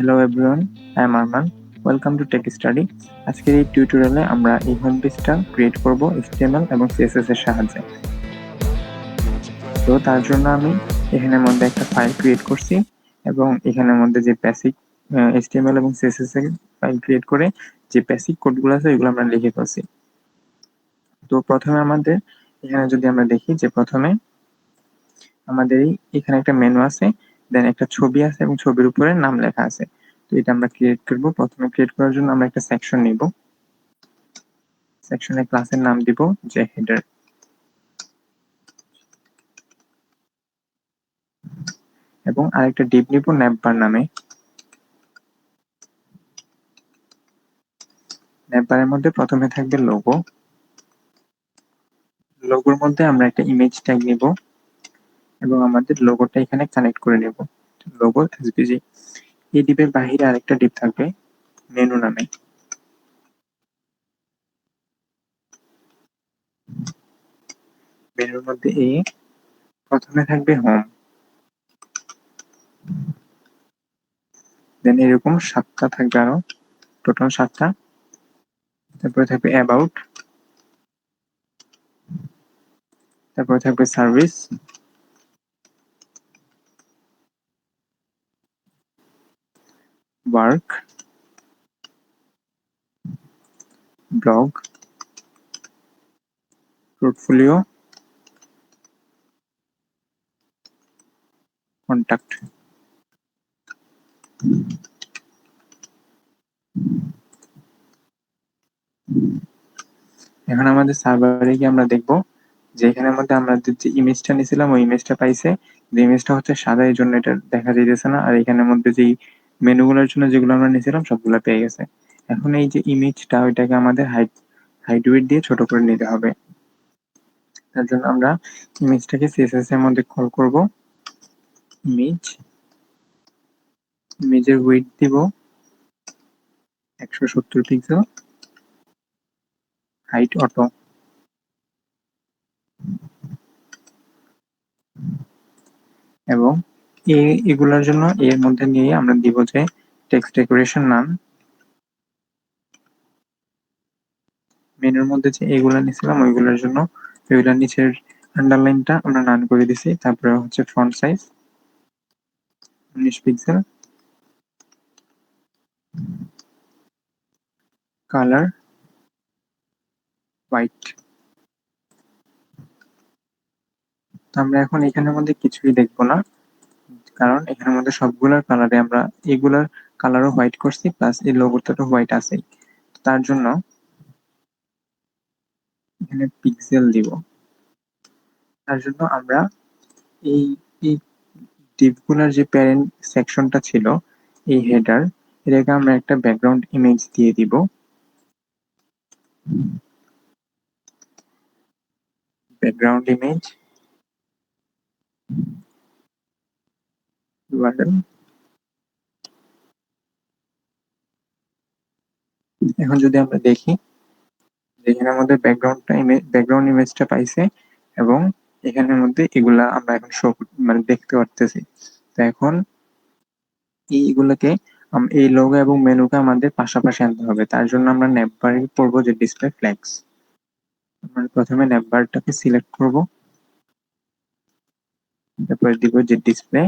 Hello everyone, I am Arman. Welcome to Tech Study. আজকের এই টিউটোরিয়ালে আমরা এই হোম পেজটা ক্রিয়েট করব HTML এবং CSS এর সাহায্যে। তো তার জন্য আমি এখানের মধ্যে একটা ফাইল ক্রিয়েট করছি এবং এখানের মধ্যে যে বেসিক HTML এবং CSS এর ফাইল ক্রিয়েট করে যে বেসিক কোডগুলো আছে এগুলো আমরা লিখে ফেলছি। তো প্রথমে আমাদের এখানে যদি আমরা দেখি যে প্রথমে আমাদের এখানে একটা মেনু আছে, দেন একটা ছবি আছে এবং ছবির উপরে নাম লেখা আছে। তো এটা আমরা ক্রিয়েট করব। প্রথমে ক্রিয়েট করার জন্য আমরা একটা সেকশন নিব। সেকশনে ক্লাসের নাম দিব যে হেডার, এবং আরেকটা ডিভ নিব ন্যাপবার নামে। ন্যাপবারের মধ্যে প্রথমে থাকবে লোগো। লোগোর মধ্যে আমরা একটা ইমেজ ট্যাগ নিব এবং আমাদের লোগোটা এখানে কানেক্ট করে নেব। Logo SVG. এই ডিভের বাহিরে আরেকটা ডিভ থাকবে মেনু নামে। মেনুর মধ্যে প্রথমে থাকবে হোম, দেন এরকম 7টা থাকবে, আরো টোটাল 7টা। তারপরে থাকবে অ্যাবাউট, তারপরে থাকবে service, work, blog, portfolio, contact. এখন আমাদের সার্ভারে গিয়ে আমরা দেখব যে এখানের মধ্যে আমরা যে ইমেজটা নিয়েছিলাম ওই ইমেজটা পাইছে। যে ইমেজটা হচ্ছে সাদা, এই জন্য এটা দেখা যাইতেছে না। আর এখানের মধ্যে যেই মেনুগুলোর জন্য যেগুলো আমরা নিয়েছিলাম সবগুলো পেয়ে গেছে। এখন এই যে ইমেজটা ওইটাকে আমাদের হাইট ওয়েট দিয়ে ছোট করে নিতে হবে। তার জন্য আমরা ইমেজটাকে CSS এর মধ্যে কল করব। ইমেজের ওয়েট দিব 170 পিক্সেল, হাইট অটো। এবং এগুলোর জন্য এর মধ্যে নিয়ে আমরা দিব যে টেক্সট ডেকোরেশন নাম। মেনুর মধ্যে যে এগুলা নিছিলাম ওইগুলোর জন্য ওইগুলোর নিচের আন্ডারলাইনটা আমরা নান করে দিছি। তারপরে হচ্ছে font size 19 pixel, colour white. আমরা এখন এখানের মধ্যে কিছুই দেখবো না, কারণ এখানের মধ্যে সবগুলার কালারে আমরা এগুলার কালারও হোয়াইট করছি, প্লাস এই লোগোটারও হোয়াইট আছে। তার জন্য এখানে পিক্সেল দিব। তার জন্য আমরা এই এই ডিভগুলার যে প্যারেন্ট সেকশনটা ছিল, এই হেডার, এটাকে আমরা একটা ব্যাকগ্রাউন্ড ইমেজ দিয়ে দিব। Background image URL। এখন যদি আমরা দেখি এখানের মধ্যে ব্যাকগ্রাউন্ড ইমেজটা পাইছে এবং এখানের মধ্যে এগুলা আমরা এখন শো মানে দেখতে পারতেছি। তো এখন এইগুলোকে এই লোগো এবং মেনুকে আমাদের পাশাপাশি আনতে হবে। তার জন্য আমরা ন্যাপবারে পড়বো যে ডিসপ্লে ফ্ল্যাগস। আমরা প্রথমে ন্যাপবারটাকে সিলেক্ট করব, তারপরে দিব যে display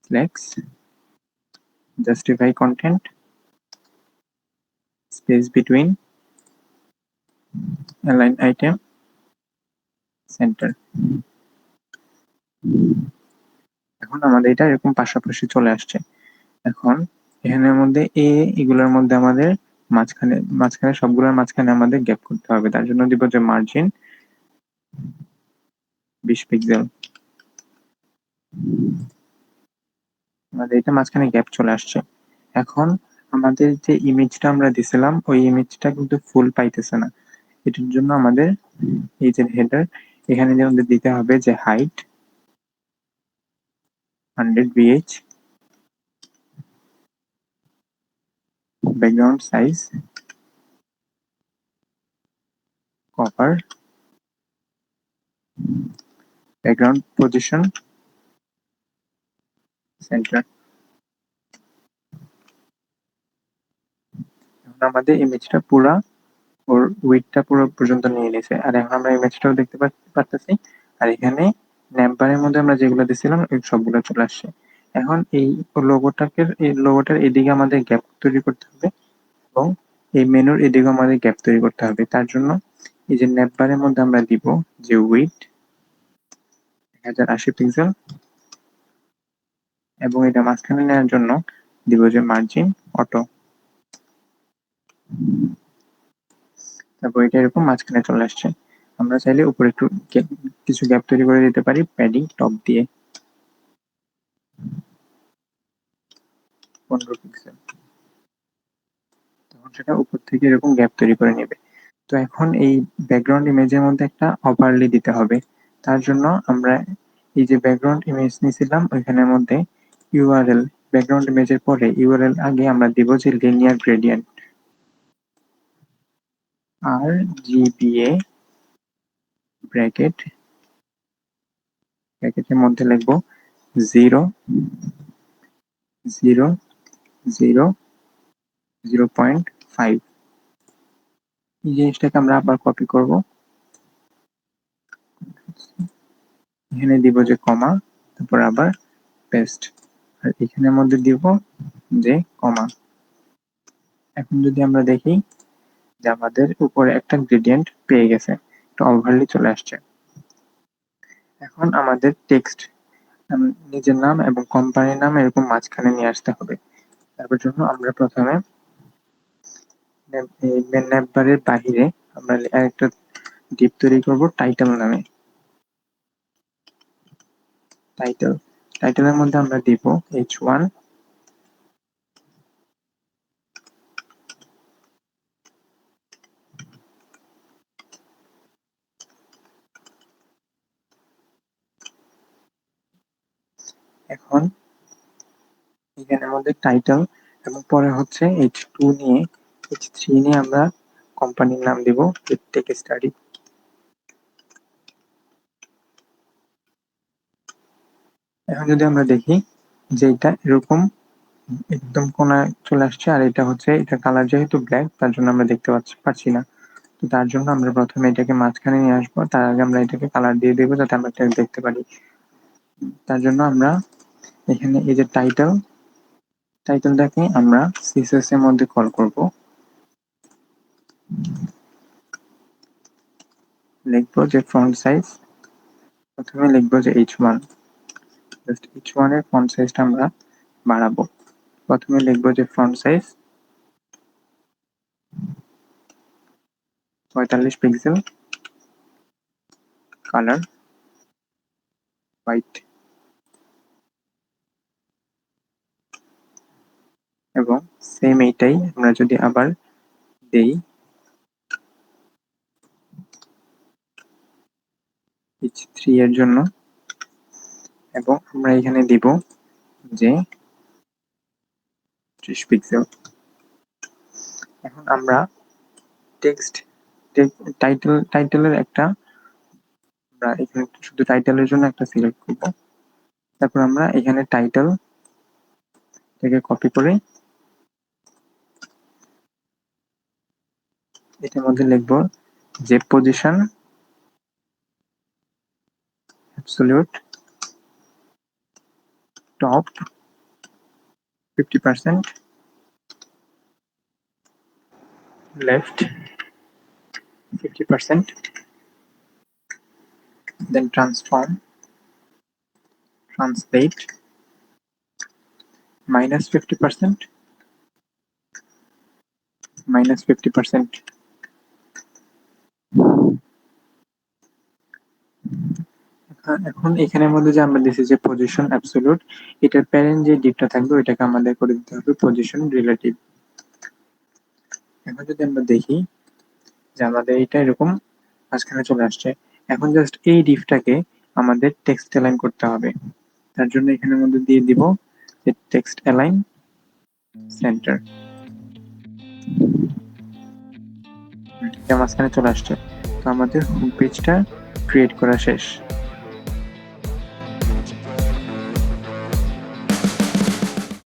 flags, justify content, space between, align item, centre. এখন আমাদের এটা এরকম পাশাপাশি চলে আসছে। এখন এখানের মধ্যে এগুলোর মধ্যে আমাদের মাঝখানে সবগুলোর মাঝখানে আমাদের গ্যাপ করতে হবে। তার জন্য দিব যে মার্জিন 20 পিক্সেল। আমাদের এটা মাঝখানে গ্যাপ চলে আসছে। এখন আমাদের যে ইমেজটা আমরা দিছিলাম ওই ইমেজটা কিন্তু ফুল পাইতেছে না। এটার জন্য আমাদের এই যে হেডার, এখানে আমাদের দিতে হবে যে height 100 VH, background size cover, background position centre. আমাদের ইমেজটা পুরা ওর উইডথটা পুরো পর্যন্ত নিয়ে নিয়েছে। আর এখন আমরা ইমেজটাও দেখতে পারতেছি। আর এখানে ন্যাপবারের মধ্যে আমরা যেগুলো দিছিলাম ওই সবগুলো চলে আসছে। এখন এই লোগোটার এদিকে আমাদের গ্যাপ তৈরি করতে হবে এবং এই মেনুর এদিকে আমাদের গ্যাপ তৈরি করতে হবে। তার জন্য এই যে ন্যাপবারের মধ্যে আমরা দিব যে উইডথ 1080 পিক্সেল এবং এটা মাঝখানে নেওয়ার জন্য দিব যে মার্জিন অটো। তারপর এটা এরকম মাঝখানে চলে আসছে। আমরা চাইলে উপরে একটু কিছু গ্যাপ তৈরি করে দিতে পারি প্যাডিং টপ দিয়ে 15 পিক্সেল। তখন সেটা উপর থেকে এরকম গ্যাপ তৈরি করে নেবে। তো এখন এই ব্যাকগ্রাউন্ড ইমেজের মধ্যে একটা ওভারলে দিতে হবে। তার জন্য আমরা এই যে ব্যাকগ্রাউন্ড ইমেজ নিয়েছিলাম ওইখানের মধ্যে ইউআরএল, ব্যাকগ্রাউন্ড ইমেজের পরে ইউআরএল আগে আমরা দিব যে লিনিয়ার গ্রেডিয়েন্ট আর জিবিএ ব্র্যাকেটের মধ্যে লিখবো 0 0 0 0.5। এই জিনিসটাকে আমরা আবার কপি করব, এখানে দিব যে কমা, তারপর আবার পেস্ট, আর এখানের মধ্যে দিব যে কমা। এখন যদি আমরা দেখি যে আমাদের উপরে একটা গ্রেডিয়েন্ট পেয়ে গেছে, একটা ওভারলি চলে আসছে। এখন আমাদের টেক্সট নিজের নাম এবং কোম্পানির নাম এরকম মাঝখানে নিয়ে আসতে হবে। তারপর জন্য আমরা প্রথমে ন্যাপবারের বাহিরে আমরা একটা ডিপ তৈরি করব টাইটেল নামে। টাইটেলের মধ্যে আমরা দিব h1 এখন এখানে আমাদের টাইটেল এবং পরে হচ্ছে h2 নিয়ে h3 নিয়ে আমরা কোম্পানির নাম দিব টেক স্টাডি। এখন যদি আমরা দেখি যে এটা এরকম একদম কোনায় চলে আসছে, আর এটা হচ্ছে এটা কালার যেহেতু ব্ল্যাক তার জন্য আমরা দেখতে পাচ্ছি না। তো তার জন্য আমরা প্রথমে এটাকে মাঝখানে নিয়ে আসবো, তার আগে আমরা এটাকে কালার দিয়ে দেবো যাতে আমরা এটা দেখতে পারি। তার জন্য আমরা এখানে এই যে টাইটেলটাকে আমরা সিএসএস এর মধ্যে কল করব, লিখবো যে ফন্ট সাইজ, প্রথমে লিখবো যে h1, জাস্ট h1 এর ফন্ট সাইজটা আমরা বাড়াবো। প্রথমে লিখবো যে font size 45 pixel, colour white, এবং সেম এইটাই আমরা যদি আবার দেই h3 এর জন্য, এবং আমরা এখানে দিব যে 30 পিক্সেল। এখন আমরা টেক্সট টাইটেলের একটা, আমরা এখানে শুধু টাইটেলের জন্য একটা সিলেক্ট করব। তারপর আমরা এখানে টাইটেল থেকে কপি করে এটার মধ্যে লিখব যে position absolute top 50%, left 50%, then translate -50%, -50%। এখন এখানের মধ্যে যে আমরা দিছি যে পজিশন অ্যাবসলিউট, এটার প্যারেন্ট যে ডিপটা থাকবে ওইটাকে আমাদের করে দিতে হবে পজিশন রিলেটিভ। এখন যদি আমরা দেখি যে আমাদের এটা এরকম মাঝখানে চলে আসছে। এখন জাস্ট এই ডিপটাকে আমাদের টেক্সট অ্যালাইন করতে হবে। তার জন্য এখানের মধ্যে দিয়ে দিব যে টেক্সট অ্যালাইন সেন্টার, এটা মাঝখানে চলে আসছে। তো আমাদের হোম পেজটা ক্রিয়েট করা শেষ।